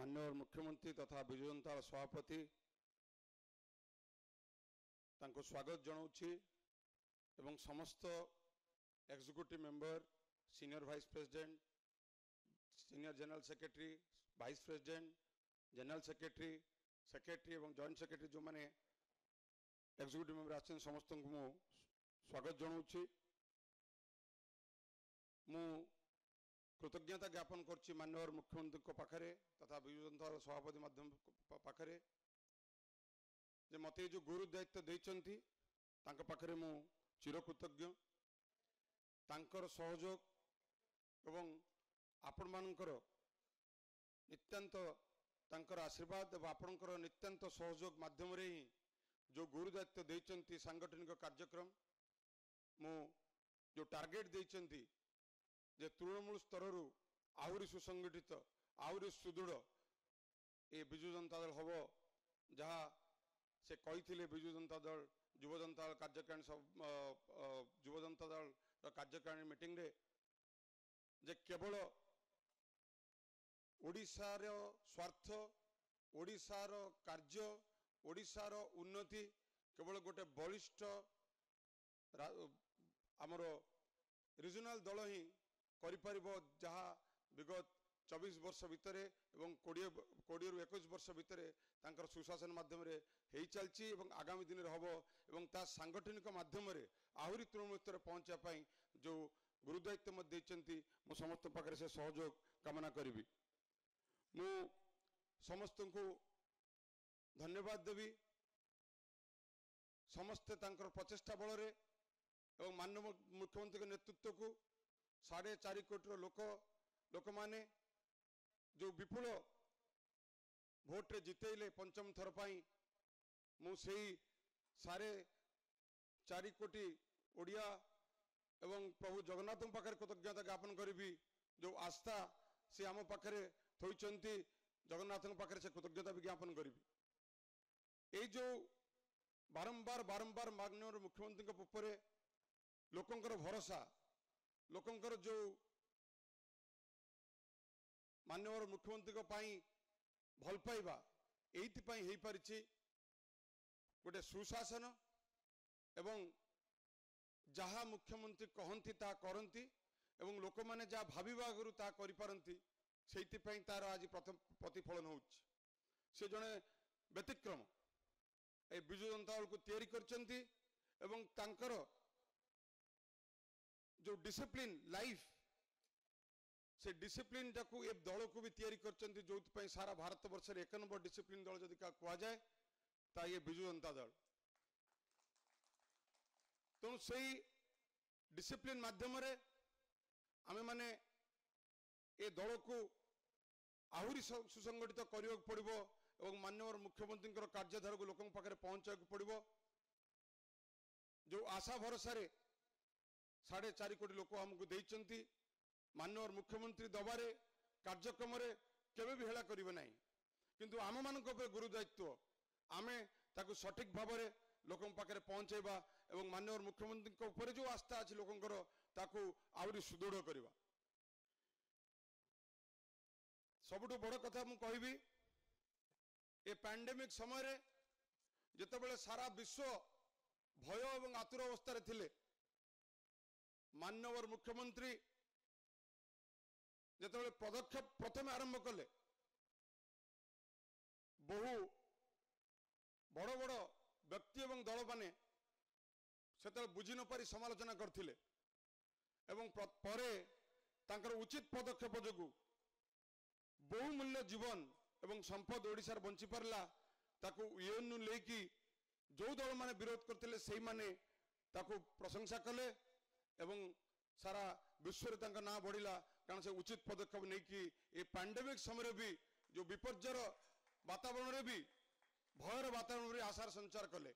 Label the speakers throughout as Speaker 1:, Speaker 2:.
Speaker 1: माननीय मुख्यमंत्री तथा विजु जनता सभापति तांको स्वागत जनाऊँची एवं समस्त executive member senior vice president senior general secretary vice president general secretary secretary एवं जॉइंट सेक्रेटरी जो माने एग्जीक्यूटिव मेंबर आछन समस्त को स्वागत जनाऊँची। मु कृतज्ञता ज्ञापन करछि माननीय मुख्यमंत्री पाखरे तथा विजु जनता सभापति माध्यम पाखरे जे मते जो गुरु दायित्व देइचंती तांका पाखरे मु चिरकृतज्ञ। तांकर सहयोग एवं आपण मानकर नित्यांत तांकर आशीर्वाद एवं आपणकर नित्यांत सहयोग माध्यम रे ही जो गुरु दायित्व देइचंती सांगठनिक कार्यक्रम मु जो टार्गेट देइचंती जे तृणमूल स्तर आहरी सुसंगठित आहरी सुदृढ़ ये विजु जनता दल हम जहाँ से कही विजु जनता दल युव जनता दल कार्यकारिणी सब युव जनता दल कार्यकारिणी मीटिंग रे जे केवल ओडिशार स्वार्थ ओडिशार कार्य ओडिशार उन्नति केवल गोटे बलिष्ठ आमर रिजनल दल ही करिपारिबो जहाँ विगत 24 वर्ष भितर एवं 20 ରୁ 21 वर्ष भितर तांकर सुशासन माध्यम रे हेई चलची एवं आगामी दिन रे हबो एवं ता सांगठनिक माध्यम रे आहुरी तृणमूल स्तर पहुंचा पाई जो गुरुदायित्व मत देचंती मो समस्त पाखरे से सहयोग कामना करिवि। मु समस्त को धन्यवाद देवी समस्त तांकर प्रचेष्टा बल रे एवं माननीय मुख्यमंत्री के नेतृत्व को 4.5 कोटी लोक माने जो विपुल भोट रे जितेले पंचम थर पाई मु सेही 4.5 कोटी ओडिया एवं प्रभु जगन्नाथ पाखरे कृतज्ञता ज्ञापन करी जो आस्था से आम पाखरे थोइचंती जगन्नाथ पाखरे से कृतज्ञता भी ज्ञापन करी ए जो बारंबार बारंबार माननीय मुख्यमंत्री ऊपर लोकंकर भरोसा लोकंकर जो माननीय मुख्यमंत्री भल पाइबा एइथिपाई हेई परिछि गोटे सुशासन एवं जहाँ मुख्यमंत्री कहती ता करती एवं लोक माने जहाँ भाविबा आगु ता करि पारंती सेइथिपाई तार आज प्रथम प्रतिफलन होउछि। से जने व्यतिक्रम ए विजु जनता दल को तैयारी करचंती एवं तांकर जो डिसिप्लिन लाइफ से डिसिप्लिन टाकू ए दल को भी तैयारी करचंती जो सारा भारत वर्ष 1 नंबर डिसिप्लिन दल जदि कह जाए ता ये विजु जनता दल तेणु से डिसिप्लिन माध्यम रे आमे माने ए दल को आहुरी सुसंगठित करने पड़ो एवं माननीय मुख्यमंत्री कार्यधारा को लोक पाखे पहुंचा पड़ो जो आशा भरोसा 4.5 कोटी लोक हमको देइचंती माननीय मुख्यमंत्री दबारे कार्यक्रम रे केबे भी हेला करिवे नाही किंतु आम मानक गुरु दायित्व आमे ताकू सठिक भाव में लोक पाखे पहुंचेबा एवं माननीय मुख्यमंत्री ऊपर जो आस्था अच्छी लोकंकर ताकू आउरी सुदृढ़ करवा। सबुठु बड़ कथा मु कहबी ए पैंडेमिक समय रे जेतेबेले सारा विश्व भय एवं आतुर अवस्था रे थिले माननीय मुख्यमंत्री जेतेबेले पदक्षेप प्रथम आरंभ कले बहु बड़ बड़ व्यक्ति एवं दल माने से बुझी न पारी समालोचना करथिले एवं परे तांकर उचित पदक्षेप जोगु बहुमूल्य जीवन एवं संपद ओडिशार बंची पारला ताकू यूएन लेकी जो दल माने विरोध करथिले सेही माने ताकू प्रशंसा कले एवं सारा विश्व तांका ना बढ़िला कारण से उचित पदक्षेप नहीं कि ये पैंडेमिक समय भी जो विपर्यर वातावरण रे भी भयर वातावरण रे आशार संचार कले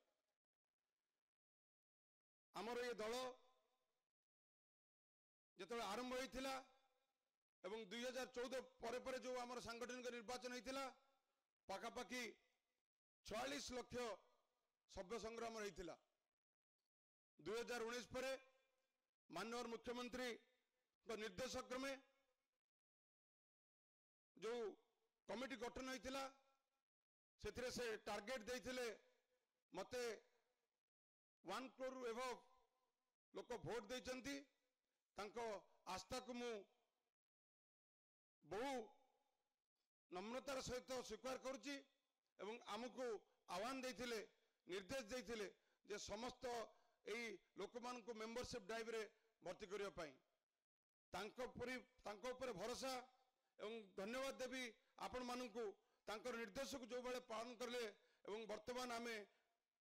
Speaker 1: आमर ये दल जिते आरंभ होता एवं 2014 परे परे जो आमर सांगठनिक निर्वाचन होता पाखापाखि 46 लाख सभ्य संग्राम होता 2019 पर माननीय मुख्यमंत्री निर्देश क्रमे जो कमिटी गठन होइतिला सेथिरे से टार्गेट देइथिले मते 1 करोड़ एबव लोक भोट देइचंती तांको आस्था को मु बहु नम्रतार सहित स्वीकार करुची एवं आमको आह्वान देइथिले निर्देश देइथिले जे समस्त एई लोकमान को मेंबरशिप ड्राइव रे भर्ती करिया पई तांको ऊपर भरोसा एवं धन्यवाद देवी आपण मानू तांकर निर्देश को जो बेले पालन करले एवं वर्तमान आमे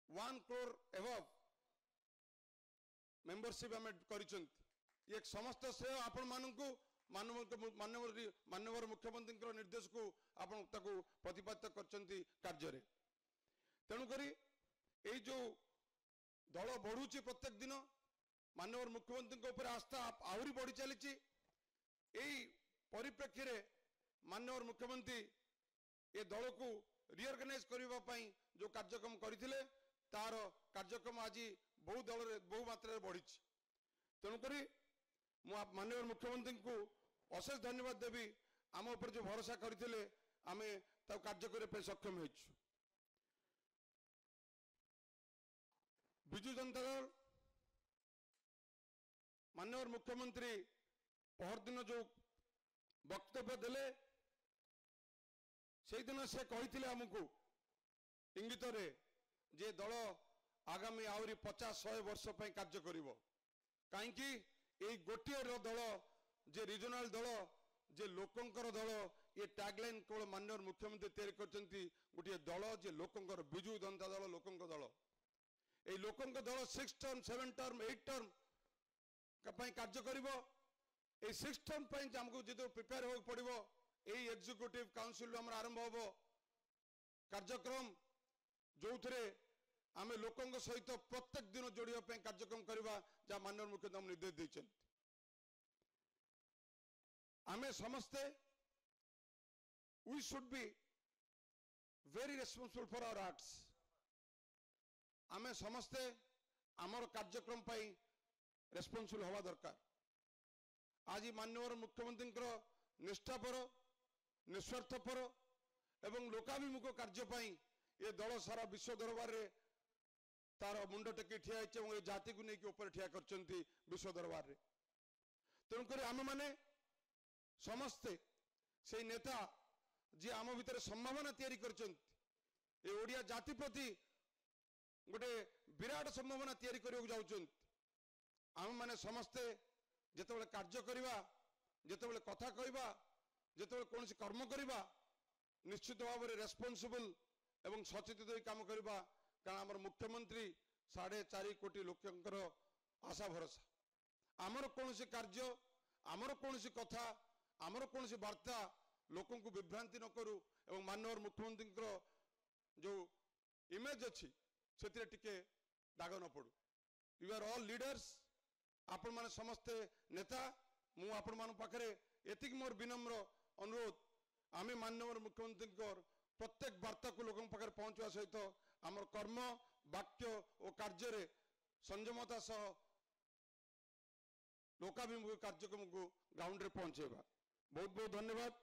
Speaker 1: 1 करोड़ एबव मेंबरशिप आमे करिसंती एक समस्त श्रेय आपण मानू माननीय मुख्यमंत्री निर्देश को आपण ताको प्रतिपादित करचंती कार्य रे तेणु करी एई जो दल बढ़ुची प्रत्येक दिन माननीय मुख्यमंत्री ऊपर आस्था आहरी बढ़ी चली परिप्रेक्षी रे माननीय मुख्यमंत्री ए दल को रिअर्गनाइज करने जो कार्यक्रम करथिले तार कार्यक्रम आज बहु दल बहु मात्रा बढ़ी तेणुक माननीय मुख्यमंत्री को अशेष धन्यवाद देवी आम उपर जो भरोसा करथिले आमे ताको कार्य करने सक्षम होइछु। बिजु जनता दल माननीय मुख्यमंत्री पहर दिन जो वक्तव्य देले से दिन से कही आमको इंगित रे जे दल आगामी आहरी 50-100 वर्ष पर कार्य करिवो कहीं गोटे दल जे रिजनल दल जे लोकंकर दल ये टैगलाइन केवल माननीय मुख्यमंत्री तैयारी करचंती गोटे दल जे लोकंकर बिजु जनता दल लोकंक दल ए लोकंक दल 6 टर्म 7 टर्म 8 टर्म का कार्य करिवो ए 6 टर्म पई हमको जे प्रिपेयर हो पड़िवो एई एग्जीक्यूटिव काउंसिल हमर आरंभ होबो कार्यक्रम जो थरे आमे लोकंक सहित प्रत्येक दिन जोड़िया पे कार्यक्रम करबा जा माननीय मुख्यमंत्री निर्देश दैछन आमे समस्ते we should be very responsible for our arts आमे समस्ते आमर कार्यक्रम पाई रेस्पॉन्सिबल हवा दरकार आज माननीय मुख्यमंत्री निष्ठापर निस्वार्थपर एवं लोकाभिमुख कार्य ये दल सारा विश्व दरबार रे तार मुंड टेकी ठिया ये जाति को लेकिन ऊपर ठिया करचंती विश्व दरबार रे तेणुक आम मैंने समस्ते से नेता जी आम भितर संभावना तैयारी करचंती ये ओडिया जाति प्रति गोटे विराट संभावना तैयारी करने जाउचंती आम मैंने समस्ते जेतेबेले कार्य करिबा जेतेबेले कथा कहबा जेतेबेले कोनसी कर्म करिबा निश्चित भाव में रेस्पॉन्सिबल एवं सचेतित होई काम करिबा कारण हमर मुख्यमंत्री 4.5 कोटी लोकंकर आशा भरोसा आमर कोनसी कार्य आमर कोनसी कथा आमर कोनसी वार्ता लोकों को विभ्रांति न करू एवं माननीय मुख्यमंत्री जो इमेज अच्छी से टिके दाग न पड़ू यू आर ऑल लीडर्स आपण माने समस्ते नेता मु आपण मान पाखरे एतिक मोर विनम्र अनुरोध आमे माननीय मुख्यमंत्री प्रत्येक वार्ता को लोगों पाखे पहुंचवा सहित आमर कर्म वाक्य और कार्य रे संयमता सह लोकाभिमुख कार्यक्रम को ग्राउंड रे पहुंचेबा बहुत बहुत धन्यवाद।